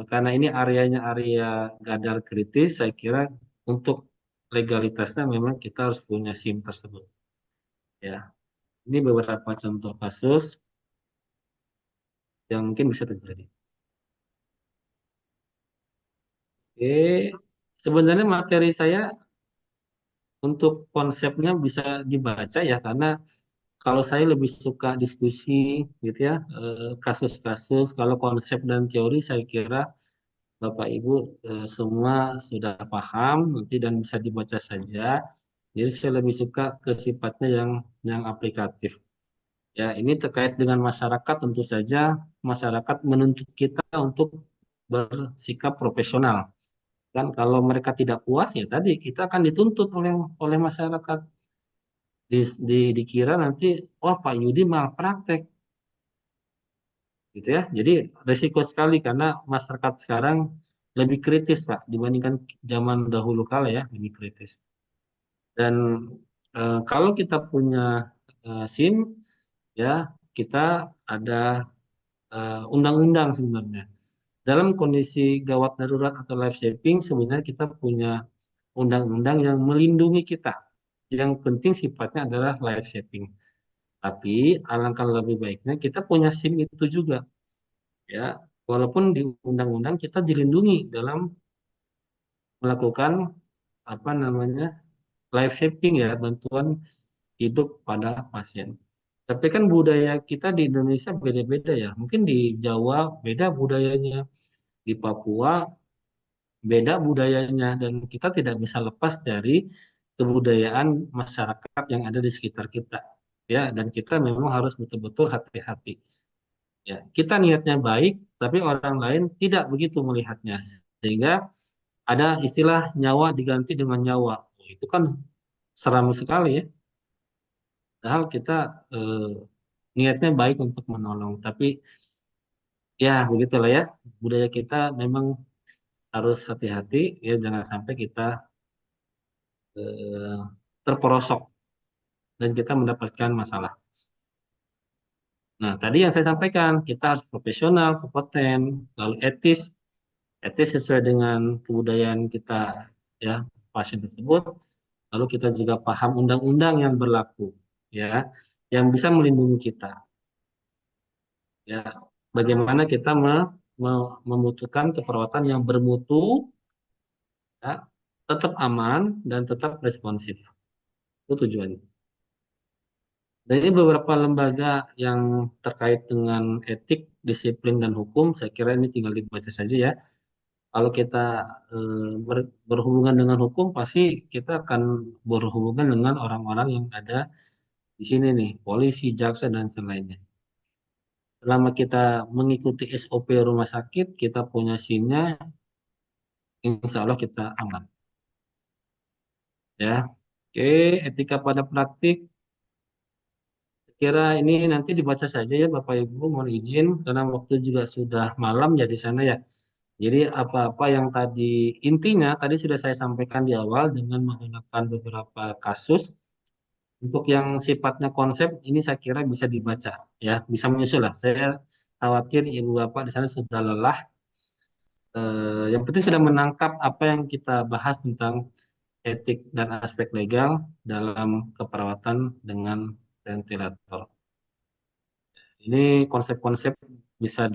karena ini areanya area gadar kritis, saya kira untuk legalitasnya memang kita harus punya SIM tersebut. Ya, ini beberapa contoh kasus yang mungkin bisa terjadi. Oke, sebenarnya materi saya untuk konsepnya bisa dibaca ya, karena kalau saya lebih suka diskusi gitu ya, kasus-kasus. Kalau konsep dan teori saya kira Bapak Ibu semua sudah paham nanti dan bisa dibaca saja. Jadi saya lebih suka ke sifatnya yang aplikatif. Ya, ini terkait dengan masyarakat, tentu saja masyarakat menuntut kita untuk bersikap profesional. Kan kalau mereka tidak puas ya tadi kita akan dituntut oleh masyarakat. Dikira nanti, wah Pak Yudi malpraktek gitu ya. Jadi resiko sekali karena masyarakat sekarang lebih kritis Pak dibandingkan zaman dahulu kala ya, lebih kritis. Dan kalau kita punya SIM ya, kita ada undang-undang sebenarnya. Dalam kondisi gawat darurat atau life saving sebenarnya kita punya undang-undang yang melindungi kita. Yang penting sifatnya adalah life saving. Tapi alangkah lebih baiknya kita punya SIM itu juga, ya. Walaupun di undang-undang kita dilindungi dalam melakukan apa namanya life saving ya, bantuan hidup pada pasien. Tapi kan budaya kita di Indonesia beda-beda ya. Mungkin di Jawa beda budayanya, di Papua beda budayanya, dan kita tidak bisa lepas dari kebudayaan masyarakat yang ada di sekitar kita. Ya, dan kita memang harus betul-betul hati-hati. Ya, kita niatnya baik, tapi orang lain tidak begitu melihatnya. Sehingga ada istilah nyawa diganti dengan nyawa. Oh, itu kan seram sekali ya. Padahal kita niatnya baik untuk menolong, tapi ya begitulah ya. Budaya kita memang harus hati-hati ya, jangan sampai kita eh, terperosok dan kita mendapatkan masalah. Nah, tadi yang saya sampaikan, kita harus profesional, kompeten, lalu etis, etis sesuai dengan kebudayaan kita ya, pasien tersebut. Lalu kita juga paham undang-undang yang berlaku ya, yang bisa melindungi kita. Ya, bagaimana kita membutuhkan keperawatan yang bermutu, ya, tetap aman dan tetap responsif. Itu tujuannya. Dan ini beberapa lembaga yang terkait dengan etik, disiplin, dan hukum, saya kira ini tinggal dibaca saja ya. Kalau kita berhubungan dengan hukum, pasti kita akan berhubungan dengan orang-orang yang ada di sini nih, polisi, jaksa, dan selainnya. Selama kita mengikuti SOP rumah sakit, kita punya SIM-nya, insya Allah kita aman. Ya, oke, etika pada praktik. Kira ini nanti dibaca saja ya Bapak Ibu, mohon izin karena waktu juga sudah malam ya di sana ya. Jadi apa-apa yang tadi intinya tadi sudah saya sampaikan di awal dengan menggunakan beberapa kasus. Untuk yang sifatnya konsep ini saya kira bisa dibaca ya, bisa menyusul lah. Saya khawatir Ibu Bapak di sana sudah lelah. Yang penting sudah menangkap apa yang kita bahas tentang etik dan aspek legal dalam keperawatan dengan ventilator. Ini konsep-konsep bisa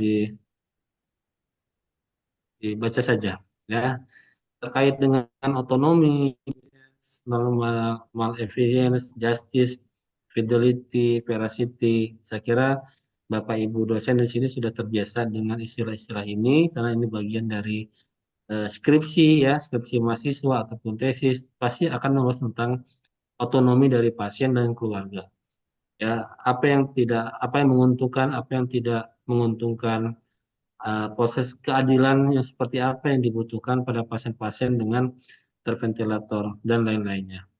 dibaca saja ya, terkait dengan otonomi, normal, malfeasance, justice, fidelity, veracity. Saya kira Bapak Ibu dosen di sini sudah terbiasa dengan istilah-istilah ini karena ini bagian dari skripsi ya, skripsi mahasiswa ataupun tesis pasti akan membahas tentang otonomi dari pasien dan keluarga. Ya, apa yang menguntungkan, apa yang tidak menguntungkan, proses keadilan yang seperti apa yang dibutuhkan pada pasien-pasien dengan terventilator dan lain-lainnya.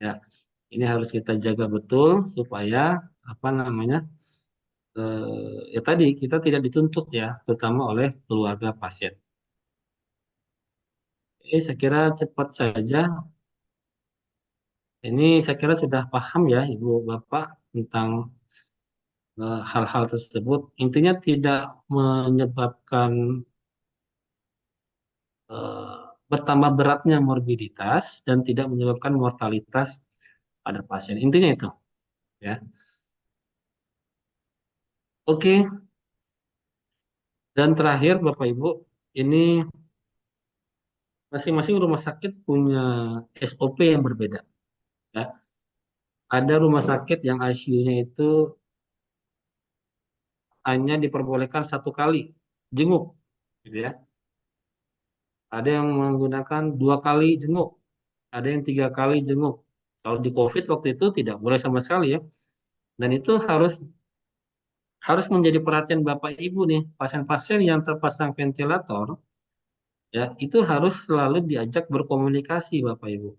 Ya, ini harus kita jaga betul supaya apa namanya Ya tadi kita tidak dituntut ya, terutama oleh keluarga pasien. Saya kira cepat saja. Ini saya kira sudah paham ya Ibu Bapak tentang hal-hal tersebut. Intinya tidak menyebabkan eh, bertambah beratnya morbiditas dan tidak menyebabkan mortalitas pada pasien. Intinya itu ya. Oke, dan terakhir Bapak Ibu, ini masing-masing rumah sakit punya SOP yang berbeda ya. Ada rumah sakit yang ICU-nya itu hanya diperbolehkan 1 kali jenguk, gitu ya. Ada yang menggunakan 2 kali jenguk, ada yang 3 kali jenguk. Kalau di COVID waktu itu tidak boleh sama sekali ya. Dan itu harus harus menjadi perhatian Bapak Ibu nih, pasien-pasien yang terpasang ventilator ya, itu harus selalu diajak berkomunikasi Bapak Ibu.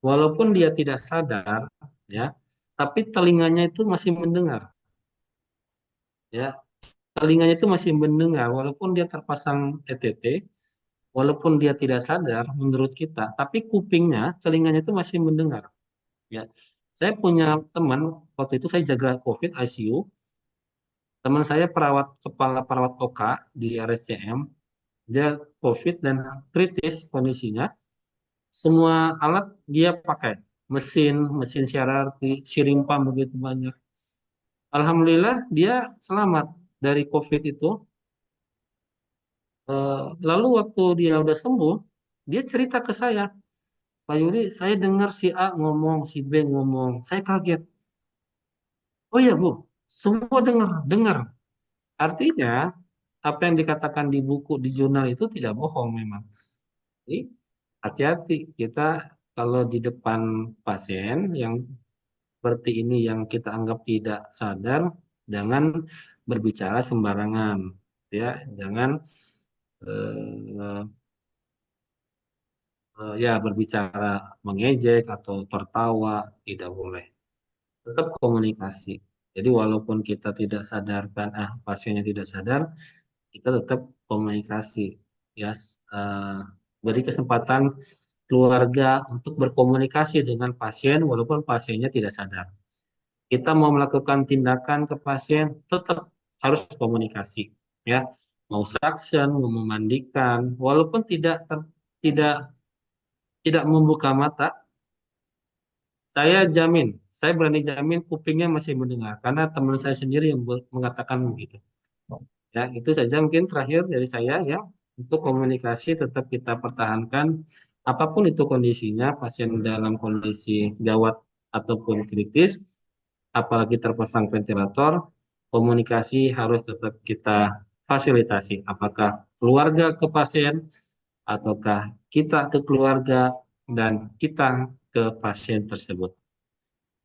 Walaupun dia tidak sadar ya, tapi telinganya itu masih mendengar ya. Telinganya itu masih mendengar walaupun dia terpasang ETT, walaupun dia tidak sadar menurut kita, tapi kupingnya, telinganya itu masih mendengar ya. Saya punya teman waktu itu saya jaga COVID ICU, teman saya kepala perawat OK di RSCM, dia COVID dan kritis kondisinya, semua alat dia pakai, mesin mesin CRRT, sirimpam begitu banyak. Alhamdulillah dia selamat dari COVID itu. Lalu waktu dia udah sembuh, dia cerita ke saya, Pak Yuri, saya dengar si A ngomong, si B ngomong, saya kaget. Oh iya Bu, semua dengar, dengar. Artinya apa yang dikatakan di buku, di jurnal itu tidak bohong memang. Jadi hati-hati kita kalau di depan pasien yang seperti ini yang kita anggap tidak sadar, jangan berbicara sembarangan, ya, jangan eh, ya berbicara mengejek atau tertawa, tidak boleh. Tetap komunikasi. Jadi walaupun kita tidak sadarkan, pasiennya tidak sadar, kita tetap komunikasi. Ya, beri kesempatan keluarga untuk berkomunikasi dengan pasien walaupun pasiennya tidak sadar. Kita mau melakukan tindakan ke pasien, tetap harus komunikasi. Ya, mau suction, mau memandikan, walaupun tidak tidak membuka mata, saya berani jamin kupingnya masih mendengar karena teman saya sendiri yang mengatakan begitu. Ya, itu saja mungkin terakhir dari saya ya. Untuk komunikasi tetap kita pertahankan apapun itu kondisinya, pasien dalam kondisi gawat ataupun kritis, apalagi terpasang ventilator, komunikasi harus tetap kita fasilitasi. Apakah keluarga ke pasien ataukah kita ke keluarga dan kita ke pasien tersebut.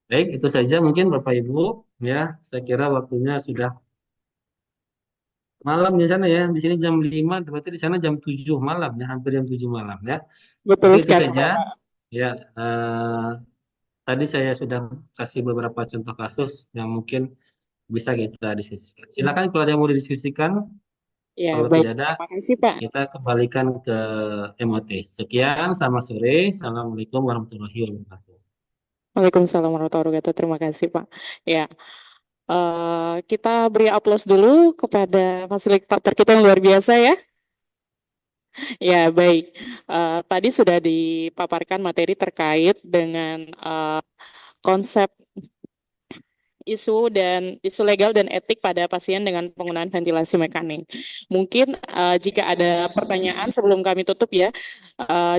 Baik, itu saja mungkin Bapak Ibu ya. Saya kira waktunya sudah malam di sana ya. Di sini jam 5, berarti di sana jam 7 malam ya, hampir jam 7 malam ya. Betul Mungkin itu sekali, saja. Bapak. Ya, tadi saya sudah kasih beberapa contoh kasus yang mungkin bisa kita diskusikan. Silakan kalau ada yang mau didiskusikan. Ya, Kalau baik. tidak ada, Terima kasih, Pak. kita kembalikan ke MOT. Sekian, selamat sore. Assalamualaikum warahmatullahi wabarakatuh. Waalaikumsalam warahmatullahi wabarakatuh. Terima kasih, Pak. Ya, kita beri aplaus dulu kepada fasilitator kita yang luar biasa ya. Ya, baik. Tadi sudah dipaparkan materi terkait dengan konsep isu legal dan etik pada pasien dengan penggunaan ventilasi mekanik. Mungkin jika ada pertanyaan sebelum kami tutup ya,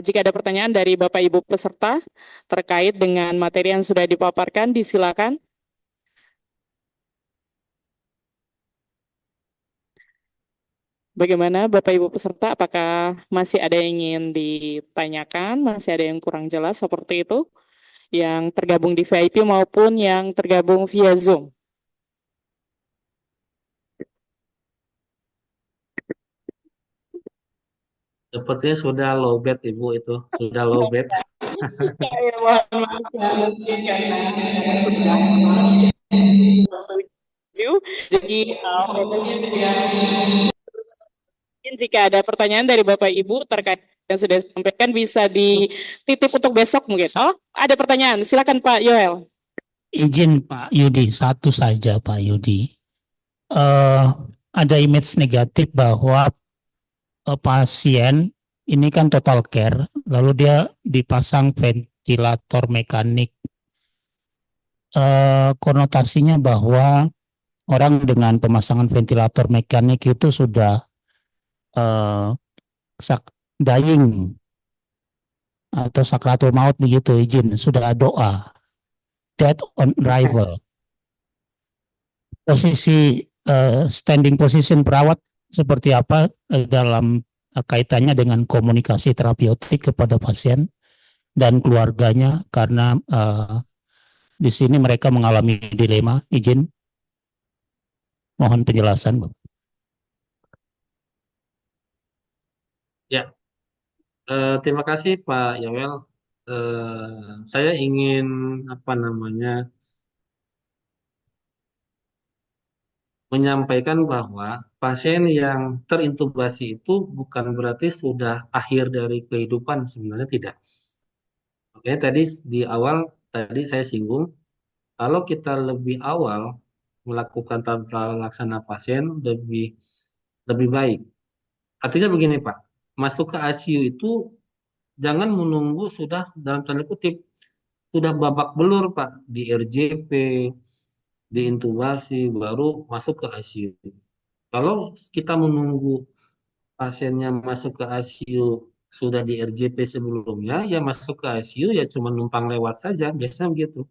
jika ada pertanyaan dari Bapak Ibu peserta terkait dengan materi yang sudah dipaparkan, disilakan. Bagaimana Bapak Ibu peserta, apakah masih ada yang ingin ditanyakan, masih ada yang kurang jelas seperti itu, yang tergabung di VIP maupun yang tergabung via Zoom? Sepertinya sudah low bed Ibu itu, sudah low bed. Ya, mohon maaf ya, mungkin karena sekarang sudah ICU. Jadi fokusnya jika ada pertanyaan dari Bapak Ibu terkait yang sudah disampaikan bisa dititip untuk besok mungkin. Oh, ada pertanyaan. Silakan Pak Yoel. Izin Pak Yudi, satu saja Pak Yudi. Ada image negatif bahwa pasien ini kan total care, lalu dia dipasang ventilator mekanik. Konotasinya bahwa orang dengan pemasangan ventilator mekanik itu sudah dying atau sakratul maut begitu, izin, sudah doa, death on arrival. Posisi standing position perawat seperti apa dalam kaitannya dengan komunikasi terapeutik kepada pasien dan keluarganya, karena di sini mereka mengalami dilema. Izin, mohon penjelasan, Bu. Ya, terima kasih Pak Yowel. Saya ingin menyampaikan bahwa pasien yang terintubasi itu bukan berarti sudah akhir dari kehidupan, sebenarnya tidak. Oke, tadi di awal saya singgung, kalau kita lebih awal melakukan tata laksana pasien lebih baik. Artinya begini Pak, masuk ke ICU itu jangan menunggu sudah dalam tanda kutip sudah babak belur Pak di RJP, di intubasi baru masuk ke ICU. Kalau kita menunggu pasiennya masuk ke ICU sudah di RJP sebelumnya, ya masuk ke ICU ya cuma numpang lewat saja, biasanya begitu.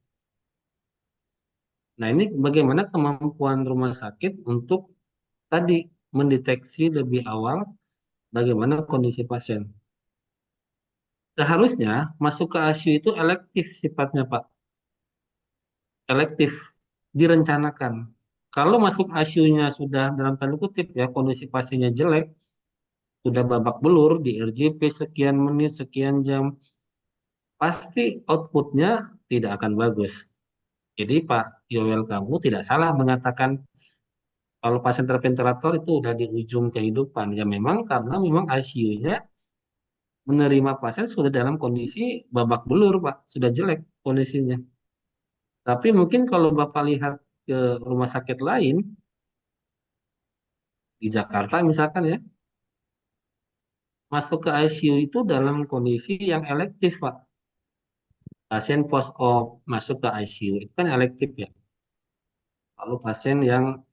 Nah, ini bagaimana kemampuan rumah sakit untuk tadi mendeteksi lebih awal bagaimana kondisi pasien. Seharusnya masuk ke ICU itu elektif sifatnya, Pak. Elektif, direncanakan. Kalau masuk ICU-nya sudah dalam tanda kutip ya kondisi pasiennya jelek, sudah babak belur di RJP sekian menit, sekian jam, pasti outputnya tidak akan bagus. Jadi Pak Yowel kamu tidak salah mengatakan kalau pasien terventilator itu udah di ujung kehidupan. Ya memang karena memang ICU-nya menerima pasien sudah dalam kondisi babak belur Pak, sudah jelek kondisinya. Tapi mungkin kalau Bapak lihat ke rumah sakit lain, di Jakarta misalkan ya, masuk ke ICU itu dalam kondisi yang elektif Pak. Pasien post-op masuk ke ICU itu kan elektif ya. Lalu pasien yang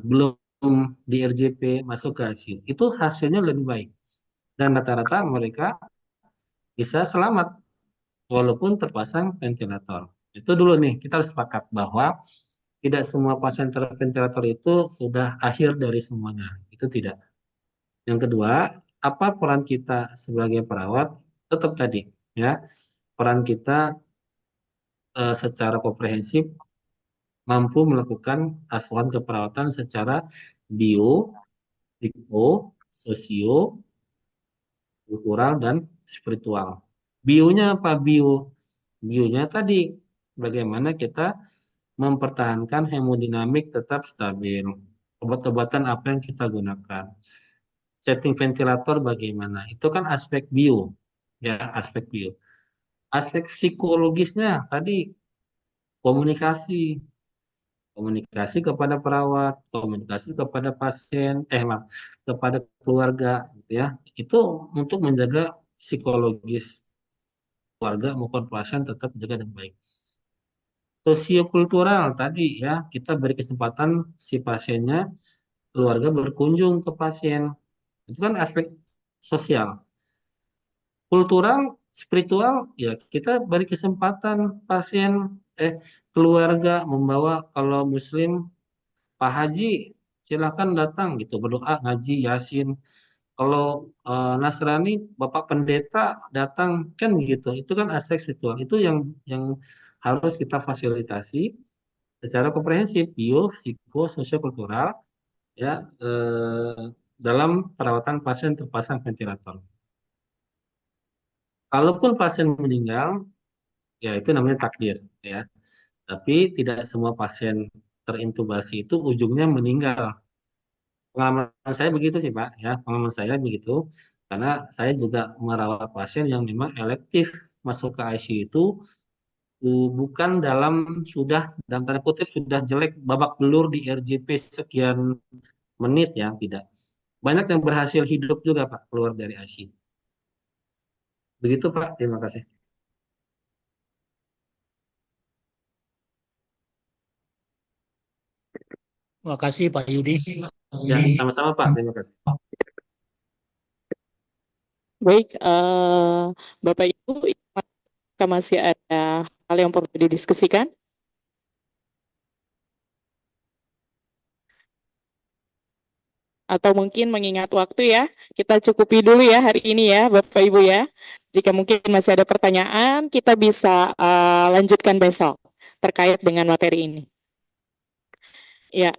belum di RJP masuk ke ICU, itu hasilnya lebih baik. Dan rata-rata mereka bisa selamat walaupun terpasang ventilator. Itu dulu nih, kita harus sepakat bahwa tidak semua pasien terventilator itu sudah akhir dari semuanya. Itu tidak. Yang kedua, apa peran kita sebagai perawat? Tetap tadi, ya. Peran kita secara komprehensif mampu melakukan asuhan keperawatan secara bio, psiko, sosio, kultural, dan spiritual. Bionya apa? Bionya tadi bagaimana kita mempertahankan hemodinamik tetap stabil. Obat-obatan apa yang kita gunakan. Setting ventilator bagaimana. Itu kan aspek bio. Ya, aspek bio. Aspek psikologisnya tadi komunikasi. Komunikasi kepada perawat, komunikasi kepada pasien, maaf, kepada keluarga, gitu ya. Itu untuk menjaga psikologis keluarga maupun pasien tetap jaga dengan baik. Sosiokultural tadi ya, kita beri kesempatan si pasiennya, keluarga berkunjung ke pasien. Itu kan aspek sosial. Kultural, spiritual, ya kita beri kesempatan pasien, keluarga membawa kalau Muslim, Pak Haji silakan datang gitu, berdoa, ngaji, Yasin. Kalau Nasrani, Bapak Pendeta datang kan gitu. Itu kan aspek spiritual. Itu yang harus kita fasilitasi secara komprehensif, bio, psiko, sosiokultural, ya dalam perawatan pasien terpasang ventilator. Kalaupun pasien meninggal, ya itu namanya takdir, ya. Tapi tidak semua pasien terintubasi itu ujungnya meninggal. Pengalaman saya begitu sih Pak, ya pengalaman saya begitu. Karena saya juga merawat pasien yang memang elektif masuk ke ICU itu bukan dalam tanda kutip sudah jelek babak belur di RJP sekian menit ya, tidak. Banyak yang berhasil hidup juga Pak keluar dari ICU. Begitu Pak, terima kasih. Terima kasih Pak Yudi. Ya, sama-sama Pak, terima kasih. Baik, Bapak Ibu, apakah masih ada hal yang perlu didiskusikan? Atau mungkin mengingat waktu ya, kita cukupi dulu ya hari ini ya, Bapak Ibu ya. Jika mungkin masih ada pertanyaan, kita bisa lanjutkan besok terkait dengan materi ini. Ya,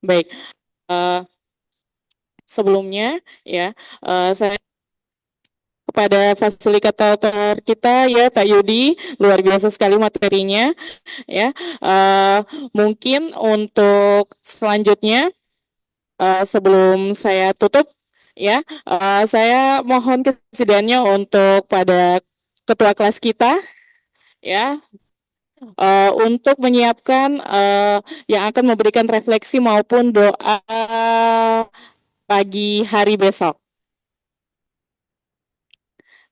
baik. Sebelumnya ya, saya kepada fasilitator kita ya Pak Yudi, luar biasa sekali materinya ya. Mungkin untuk selanjutnya sebelum saya tutup ya, saya mohon kesediaannya untuk pada ketua kelas kita ya, untuk menyiapkan yang akan memberikan refleksi maupun doa pagi hari besok.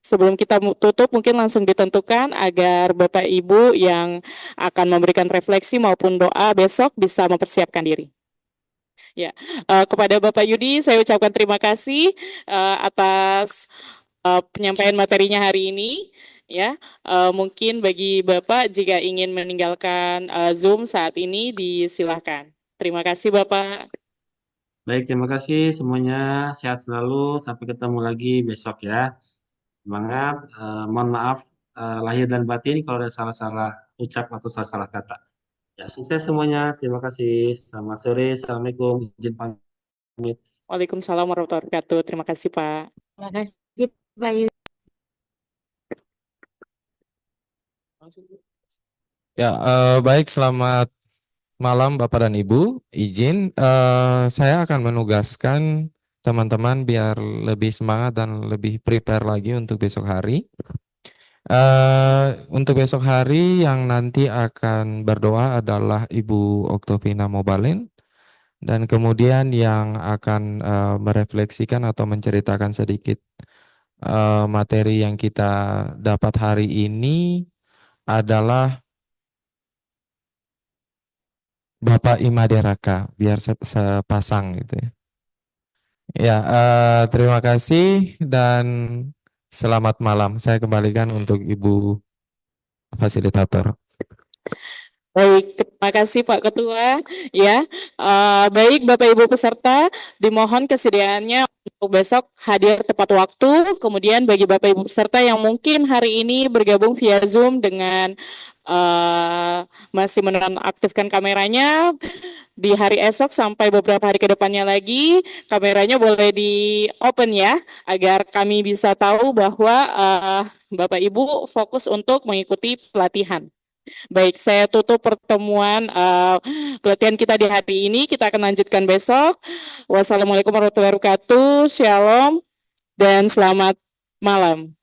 Sebelum kita tutup, mungkin langsung ditentukan agar Bapak Ibu yang akan memberikan refleksi maupun doa besok bisa mempersiapkan diri. Ya, kepada Bapak Yudi saya ucapkan terima kasih atas penyampaian materinya hari ini. Ya, mungkin bagi Bapak jika ingin meninggalkan Zoom saat ini disilahkan. Terima kasih Bapak. Baik, terima kasih semuanya. Sehat selalu. Sampai ketemu lagi besok ya. Semangat. Mohon maaf lahir dan batin kalau ada salah-salah ucap atau salah-salah kata. Ya, sukses semuanya. Terima kasih. Selamat sore. Assalamualaikum. Izin pamit. Waalaikumsalam warahmatullahi wabarakatuh. Terima kasih Pak. Terima kasih Pak Yudi. Ya, baik, selamat malam Bapak dan Ibu. Izin, saya akan menugaskan teman-teman biar lebih semangat dan lebih prepare lagi untuk besok hari. Untuk besok hari yang nanti akan berdoa adalah Ibu Oktovina Mobalin, dan kemudian yang akan merefleksikan atau menceritakan sedikit materi yang kita dapat hari ini adalah Bapak Imade Raka, biar sepasang gitu ya. Ya, terima kasih dan selamat malam. Saya kembalikan untuk Ibu fasilitator. Baik, terima kasih Pak Ketua. Ya, baik Bapak Ibu peserta, dimohon kesediaannya untuk besok hadir tepat waktu. Kemudian bagi Bapak Ibu peserta yang mungkin hari ini bergabung via Zoom dengan masih menonaktifkan kameranya, di hari esok sampai beberapa hari ke depannya lagi, kameranya boleh di open ya, agar kami bisa tahu bahwa Bapak Ibu fokus untuk mengikuti pelatihan. Baik, saya tutup pertemuan pelatihan kita di hari ini. Kita akan lanjutkan besok. Wassalamualaikum warahmatullahi wabarakatuh. Shalom dan selamat malam.